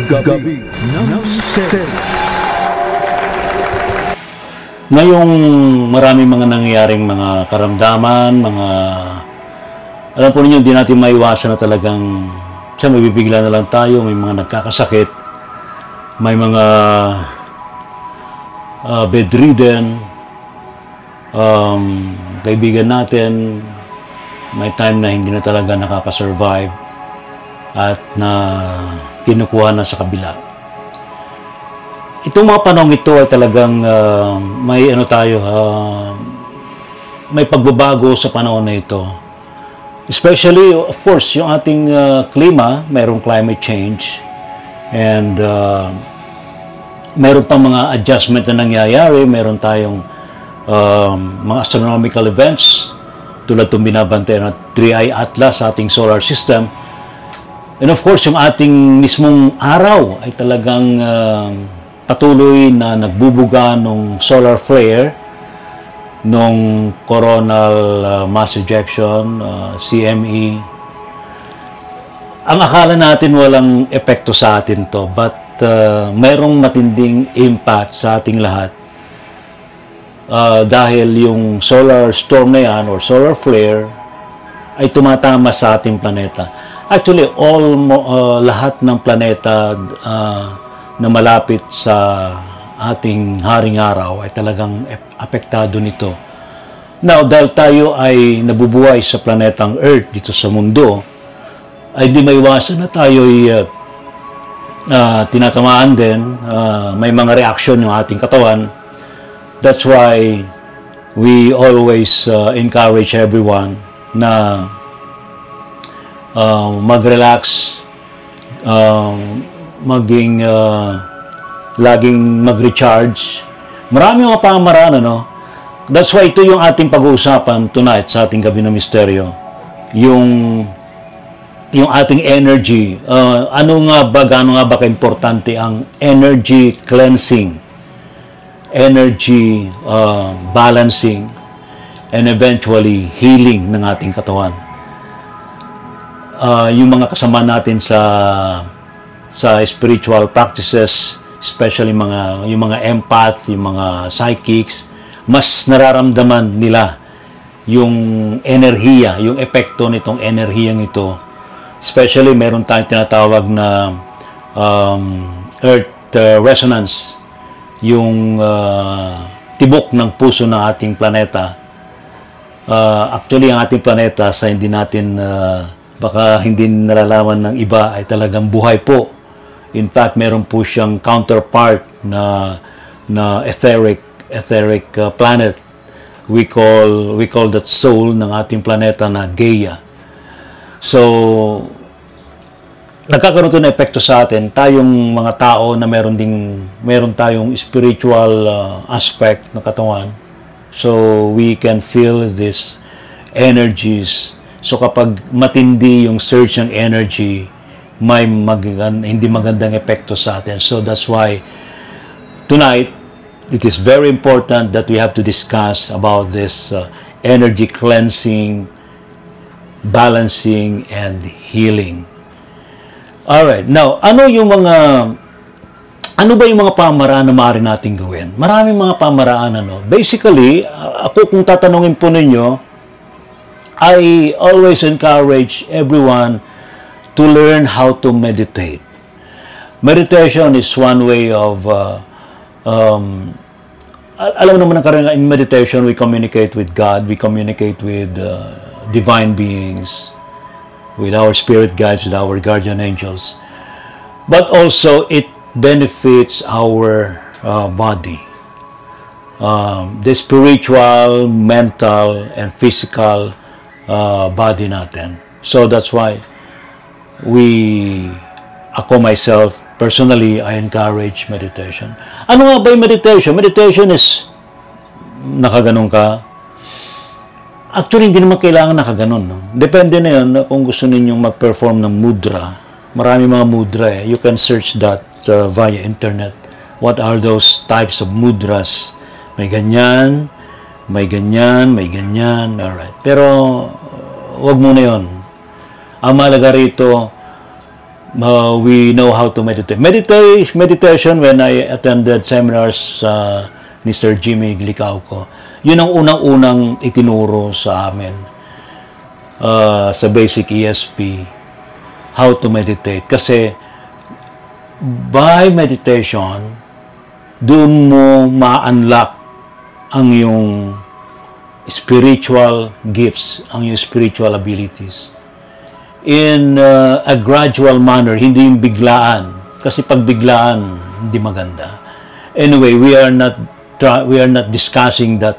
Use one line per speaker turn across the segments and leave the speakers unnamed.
Gabi ng Misteryo.
Ngayong maraming mga nangyayaring mga karamdaman, alam po ninyo, hindi natin maiwasan na talagang mabibigla na lang tayo, may mga nagkakasakit, may mga bedridden, kaibigan natin, may time na hindi na talaga nakakasurvive at na kinukuha na sa kabila. Itong mga panahon ito ay talagang may pagbabago sa panahon na ito. Especially, of course, yung ating klima, mayroong climate change and mayroon pang mga adjustment na nangyayari, mayroon tayong mga astronomical events tulad itong binabantay na 3i Atlas sa ating solar system. And of course, yung ating mismong araw ay talagang patuloy na nagbubuga ng solar flare, nung coronal mass ejection, CME. Ang akala natin walang epekto sa atin to, but mayroong matinding impact sa ating lahat. Dahil yung solar storm na yan or solar flare ay tumatama sa ating planeta. Actually, lahat ng planeta na malapit sa ating haring araw ay talagang apektado nito. Now, dahil tayo ay nabubuhay sa planetang Earth dito sa mundo, ay di maiwasan na tayo ay tinatamaan din, may mga reaksyon yung ating katawan. That's why we always encourage everyone na mag-relax, laging mag-recharge. Marami mga pamaraan, ano? That's why ito yung ating pag-uusapan tonight sa ating Gabi ng Misteryo. Yung ating energy. Gaano nga ba ka-importante ang energy cleansing, energy balancing, and eventually healing ng ating katawan. Yung mga kasama natin sa spiritual practices, especially yung mga empath, yung mga psychics, mas nararamdaman nila yung enerhiya, yung epekto nitong enerhiyang ito. Especially meron tayong tinatawag na earth resonance, yung tibok ng puso ng ating planeta. Actually, ang ating planeta sa hindi natin baka hindi nalalaman ng iba ay talagang buhay po. In fact, meron po siyang counterpart na etheric planet. We call that soul ng ating planeta na Gaia. So, nagkakaroon ito ng epekto sa atin. Tayong mga tao na meron tayong spiritual aspect ng katawan. So, we can feel these energies. So, kapag matindi yung surge ng energy, may hindi magandang epekto sa atin. So, that's why tonight, it is very important that we have to discuss about this energy cleansing, balancing, and healing. Alright, now, ano ba yung mga pamaraan na maaari natin gawin? Maraming mga pamaraan, Basically, ako kung tatanungin po ninyo, I always encourage everyone to learn how to meditate. Meditation is one way of, alam naman ng karamihan, in meditation, we communicate with God, we communicate with divine beings, with our spirit guides, with our guardian angels. But also, it benefits our body. The spiritual, mental, and physical body natin. So that's why ako myself, personally, I encourage meditation. Ano nga ba yung meditation? Meditation is nakaganon ka. Actually, hindi naman kailangan nakaganon. No? Depende na yun kung gusto ninyong mag-perform ng mudra. Marami mga mudra eh. You can search that via internet. What are those types of mudras? May ganyan, may ganyan, may ganyan. Alright. Pero, wag muna yun. Ang mahalaga rito, we know how to meditate. Meditation, when I attended seminars ni Sir Jimmy Glicauco, yun ang unang-unang itinuro sa amin sa basic ESP, how to meditate. Kasi by meditation, doon mo ma-unlock ang iyong spiritual gifts, ang iyong spiritual abilities. In a gradual manner, hindi yung biglaan. Kasi pag biglaan, hindi maganda. Anyway, we are not discussing that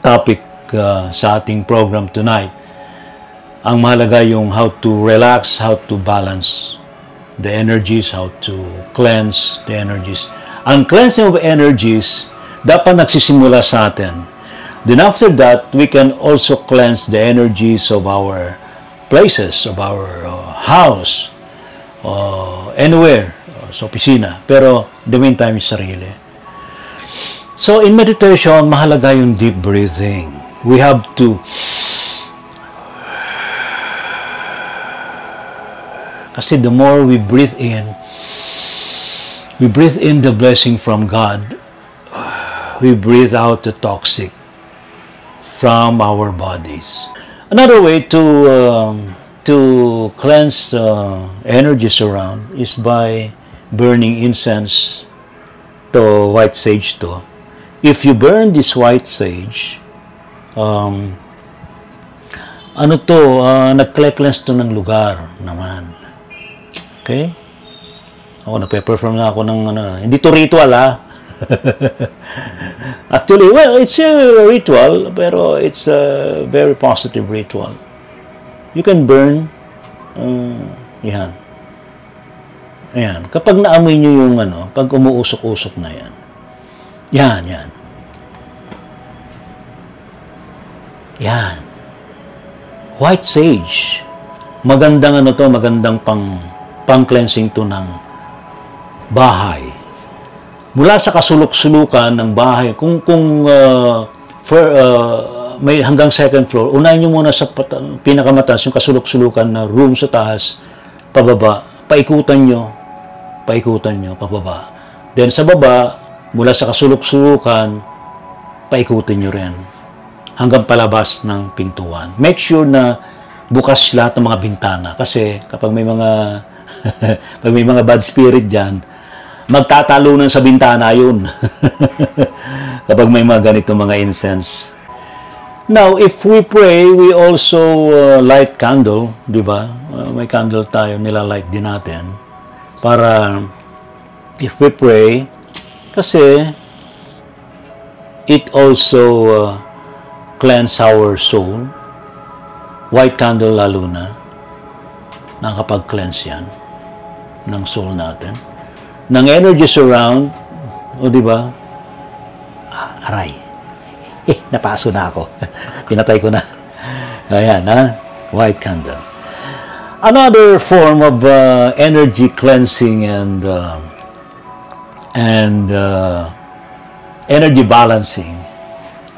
topic sa ating program tonight. Ang mahalaga yung how to relax, how to balance the energies, how to cleanse the energies. Ang cleansing of energies dapat nagsisimula sa atin. Then after that, we can also cleanse the energies of our places, of our house, anywhere, sa opisina. Pero, the meantime, is sarili. So, in meditation, mahalaga yung deep breathing. We have to kasi the more we breathe in the blessing from God, we breathe out the toxic from our bodies. Another way to cleanse energies around is by burning incense to white sage to. If you burn this white sage, nag-cleanse to ng lugar naman. Okay? Ako, nagpe-perform na ako ng hindi to ritual Actually, well, it's a ritual, pero it's a very positive ritual. You can burn, yan. Ayan. Kapag naamoy nyo yung pag umuusok-usok na yan. Yan. Yan. White sage. Magandang magandang pang-cleansing to ng bahay. Mula sa kasulok-sulukan ng bahay, kung may hanggang second floor, unahin nyo muna sa pinakamataas, yung kasulok-sulukan na room sa taas, pababa, paikutan nyo, pababa. Then sa baba, mula sa kasulok-sulukan, paikutin nyo rin, hanggang palabas ng pintuan. Make sure na bukas lahat ng mga bintana, kasi kapag may mga pag may mga bad spirit dyan, magtatalunan sa bintana yun. Kapag may mga ganito mga incense. Now, if we pray, we also light candle, di ba? May candle tayo, nilalight din natin. Para, if we pray, kasi, it also cleanse our soul. White candle lalo na, nakakapag-cleanse yan ng soul natin. Ng energies around, di ba? Aray. Napaso na ako. Pinatay ko na. Ayan, white candle. Another form of energy cleansing and energy balancing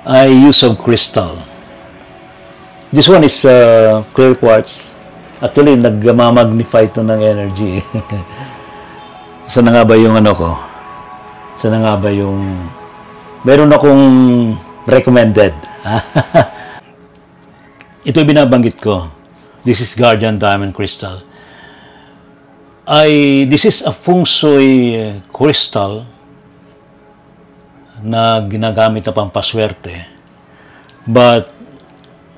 ay use of crystal. This one is clear quartz. Actually, nagmamagnify ito ng energy. Saan na nga ba yung ko? Saan na nga ba yung meron akong recommended. Ito yung binabanggit ko. This is Guardian Diamond Crystal. This is a feng shui crystal na ginagamit na pampaswerte. But,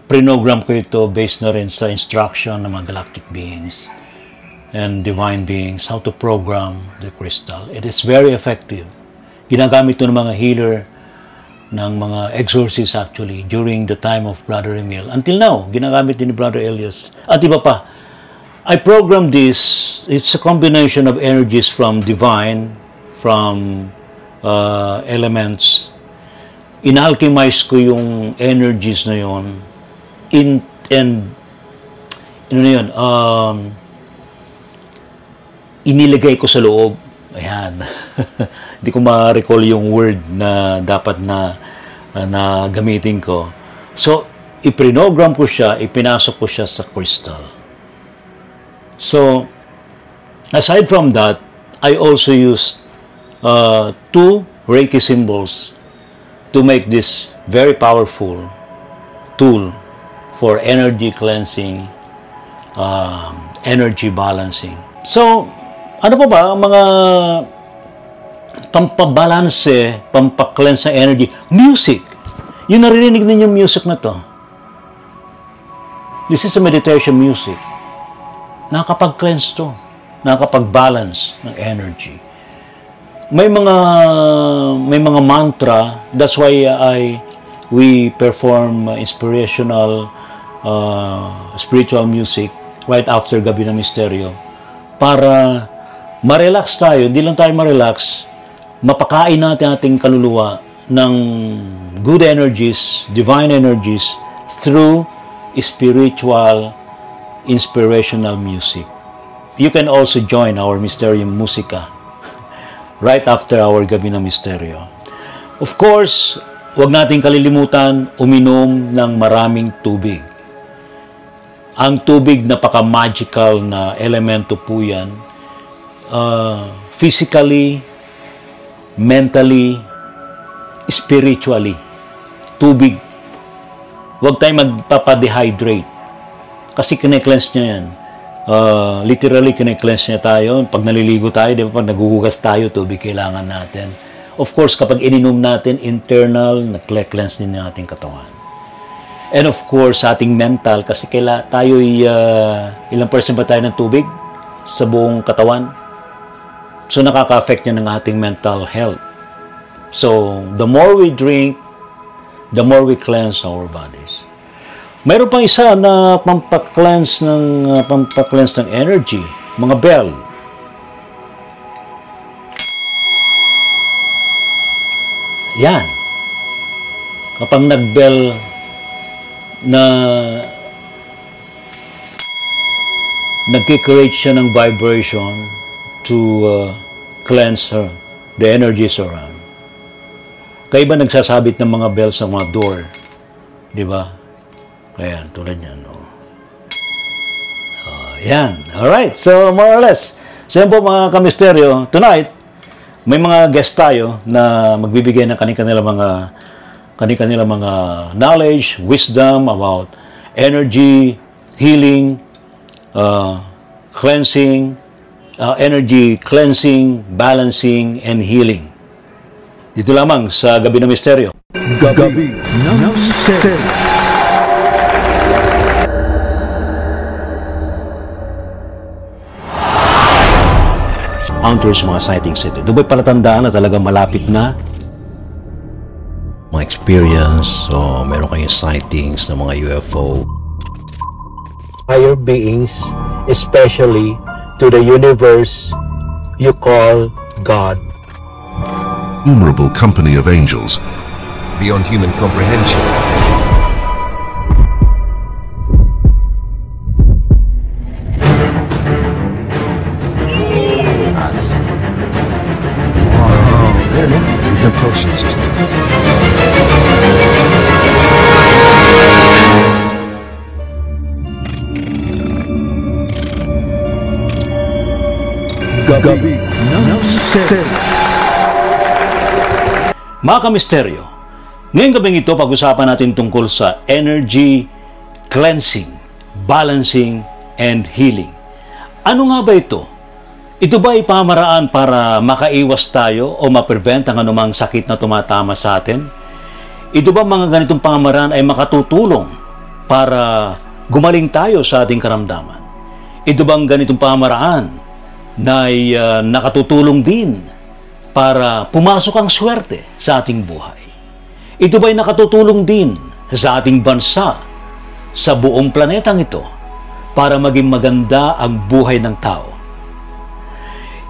prinogram ko ito based na rin sa instruction ng mga galactic beings and divine beings, how to program the crystal. It is very effective. Ginagamit ito ng mga healer, ng mga exorcists actually, during the time of Brother Emil. Until now, ginagamit din ni Brother Elias. At iba pa, I programmed this, it's a combination of energies from divine, from elements. In-alchemize ko yung energies na yon inilagay ko sa loob. Ayan. Hindi ko ma-recall yung word na dapat na gamitin ko. So, iprinogram ko siya, ipinasok ko siya sa crystal. So, Aside from that, I also use two Reiki symbols to make this very powerful tool for energy cleansing, energy balancing. So, ano pa ba ang mga pampabalanse, pampakleanse ng energy? Music. Yung naririnig ninyo music na to. This is a meditation music. Nakakapag-cleanse to. Nakakapag-balance ng energy. May mga mantra. That's why we perform inspirational spiritual music right after Gabi ng Misteryo para ma-relax tayo. Hindi lang tayo ma-relax, mapakain natin ating kaluluwa ng good energies, divine energies through spiritual inspirational music. You can also join our Mysterium Musica right after our Gabi ng Misteryo. Of course, huwag nating kalilimutan uminom ng maraming tubig. Ang tubig, napaka-magical na elemento po yan. Physically, mentally, spiritually. Tubig. Huwag tayong magpapadehydrate. Kasi kine-cleanse niya yan. Literally, kine-cleanse niya tayo. Pag naliligo tayo, di ba, pag naguhugas tayo, tubig kailangan natin. Of course, kapag ininom natin, internal, nag-cleanse din ng ating katawan. And of course, sa ating mental, kasi tayo'y ilang percent ba tayo ng tubig sa buong katawan? So, nakaka-affect niya ng ating mental health. So, the more we drink, the more we cleanse our bodies. Mayroon pang isa na pampakleanse ng energy, mga bell. Yan. Kapag nag-bell na nagkikreate siya ng vibration to cleanse the energies around. Kaya ba nagsasabit ng mga bells sa mga door? Di ba? Kaya tulad yan. No? Yan. Alright. So, more or less. So, yan po mga kamisteryo. Tonight, may mga guest tayo na magbibigay ng kanilang mga knowledge, wisdom about energy, healing, cleansing, energy cleansing, balancing, and healing. Dito lamang sa Gabi ng Misteryo.
Gabi ng Misteryo.
Encounters mga sightings ito. Ito ba'y palatandaan na talagang malapit na mga experience o meron kayong sightings ng mga UFO? Higher beings, especially to the universe you call God.
Innumerable company of angels
beyond human comprehension.
Us. Wow, really? The propulsion system.
Gabi ng Misteryo.
Mga kamisteryo, ngayong gabing ito, pag-usapan natin tungkol sa energy cleansing, balancing, and healing. Ano nga ba ito? Ito ba ay pamaraan para makaiwas tayo o ma-prevent ang anumang sakit na tumatama sa atin? Ito ba mga ganitong pamaraan ay makatutulong para gumaling tayo sa ating karamdaman? Ito bang ganitong pamaraan na ay nakatutulong din para pumasok ang swerte sa ating buhay? Ito ba'y nakatutulong din sa ating bansa, sa buong planetang ito, para maging maganda ang buhay ng tao?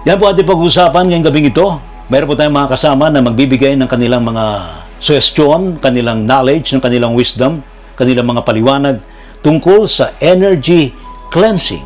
Yan po ating pag-usapan ngayong gabing ito. Mayroon po tayong mga kasama na magbibigay ng kanilang mga suggestion, kanilang knowledge, ng kanilang wisdom, kanilang mga paliwanag tungkol sa energy cleansing,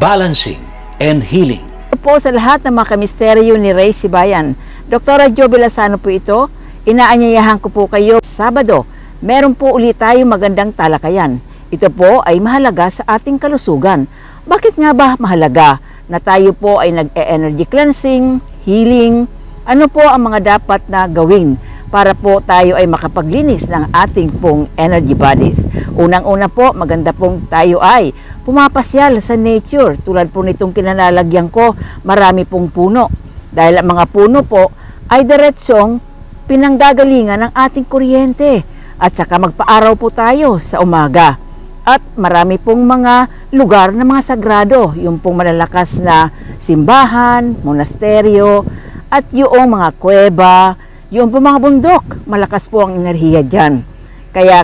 balancing, and healing.
Po sa lahat ng mga kamisteryo ni Ray Sibayan. Dr. Jo Villasano po ito. Inaanyayahan ko po kayo Sabado. Meron po ulit tayo magandang talakayan. Ito po ay mahalaga sa ating kalusugan. Bakit nga ba mahalaga na tayo po ay nag-energy cleansing, healing? Ano po ang mga dapat na gawin para po tayo ay makapaglinis ng ating pong energy bodies? Unang-una po, maganda pong tayo ay pumapasyal sa nature. Tulad po nitong kinalalagyan ko, marami pong puno. Dahil ang mga puno po ay diretsyong pinanggagalingan ng ating kuryente. At saka magpaaraw po tayo sa umaga. At marami pong mga lugar na mga sagrado, yung pong malalakas na simbahan, monasteryo, at yung mga kuweba, yung pong mga bundok, malakas po ang enerhiya dyan. Kaya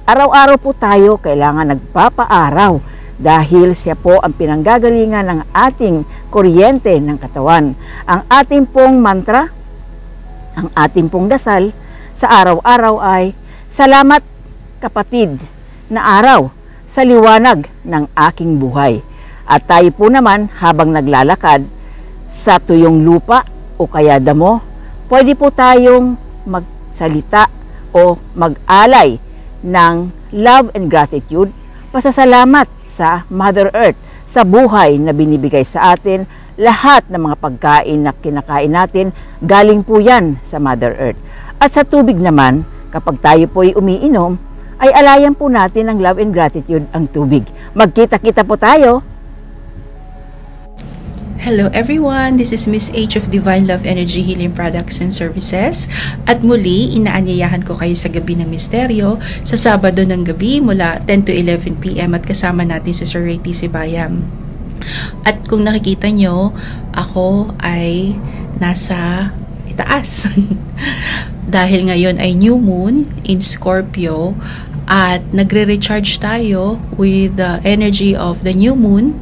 araw-araw po tayo kailangan nagpapaaraw dahil siya po ang pinanggagalingan ng ating kuryente ng katawan. Ang ating pong mantra, ang ating pong dasal sa araw-araw ay, "Salamat kapatid na araw sa liwanag ng aking buhay." At tayo po naman habang naglalakad sa tuyong lupa o kaya damo, pwede po tayong magsalita o mag-alay ng love and gratitude, pasasalamat sa Mother Earth, sa buhay na binibigay sa atin. Lahat ng mga pagkain na kinakain natin, galing po yan sa Mother Earth. At sa tubig naman, kapag tayo po ay umiinom, ay alayan po natin ng love and gratitude ang tubig. Magkita-kita po tayo.
Hello everyone, this is Miss H of Divine Love Energy Healing Products and Services. At muli, inaanyayahan ko kayo sa Gabi ng Misteryo sa Sabado ng gabi mula 10 to 11 p.m. at kasama natin si Sir Ray T. Sibayam. At kung nakikita nyo, ako ay nasa itaas. Dahil ngayon ay new moon in Scorpio at nagre-recharge tayo with the energy of the new moon.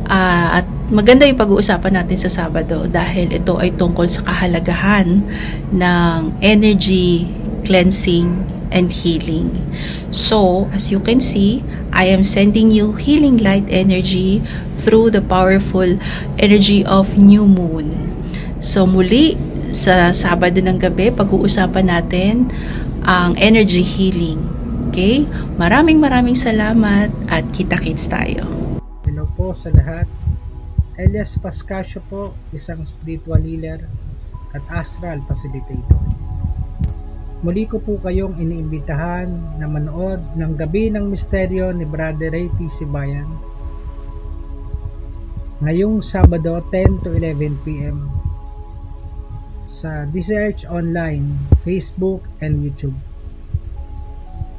At maganda yung pag-uusapan natin sa Sabado dahil ito ay tungkol sa kahalagahan ng energy cleansing and healing. So, as you can see, I am sending you healing light energy through the powerful energy of new moon. So, muli sa Sabado ng gabi, pag-uusapan natin ang energy healing. Okay? Maraming salamat at kita-kits tayo.
Hello po sa lahat. Elias Pascasio po, isang spiritual healer at astral facilitator. Muli ko po kayong iniimbitahan na manood ng Gabi ng Misteryo ni Brother Ray T. Sibayam ngayong Sabado 10 to 11 p.m. sa Research Online, Facebook and YouTube.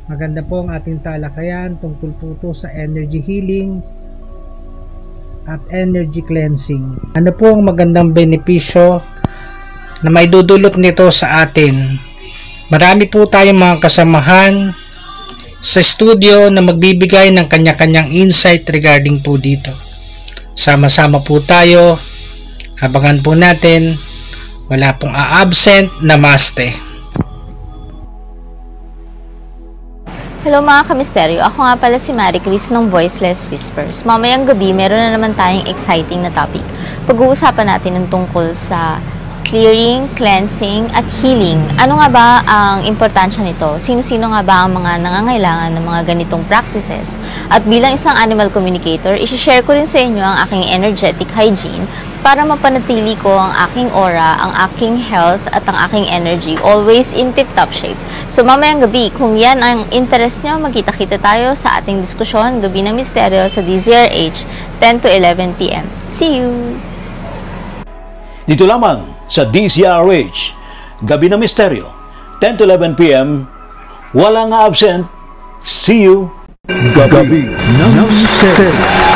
Maganda po ang ating talakayan tungkol po ito sa energy healing at energy cleansing. Ano po ang magandang benepisyo na may dudulot nito sa atin? Marami po tayong mga kasamahan sa studio na magbibigay ng kanya-kanyang insight regarding po dito. Sama-sama po tayo, abangan po natin, wala pong a-absent. Namaste.
Hello mga kamisteryo, ako nga pala si Marie Chris ng Voiceless Whispers. Mamayang gabi, meron na naman tayong exciting na topic. Pag-uusapan natin ng tungkol sa clearing, cleansing, at healing. Ano nga ba ang importansya nito? Sino-sino nga ba ang mga nangangailangan ng mga ganitong practices? At bilang isang animal communicator, isi-share ko rin sa inyo ang aking energetic hygiene para mapanatili ko ang aking aura, ang aking health, at ang aking energy always in tip-top shape. So mamayang gabi, kung yan ang interest nyo, magkita-kita tayo sa ating diskusyon, Gabi ng Misteryo sa DZRH, 10 to 11 p.m. See you!
Dito lamang sa DZRH, Gabi ng Misteryo, 10 to 11 p.m. Walang absent. See you!
Gabi ng Misteryo.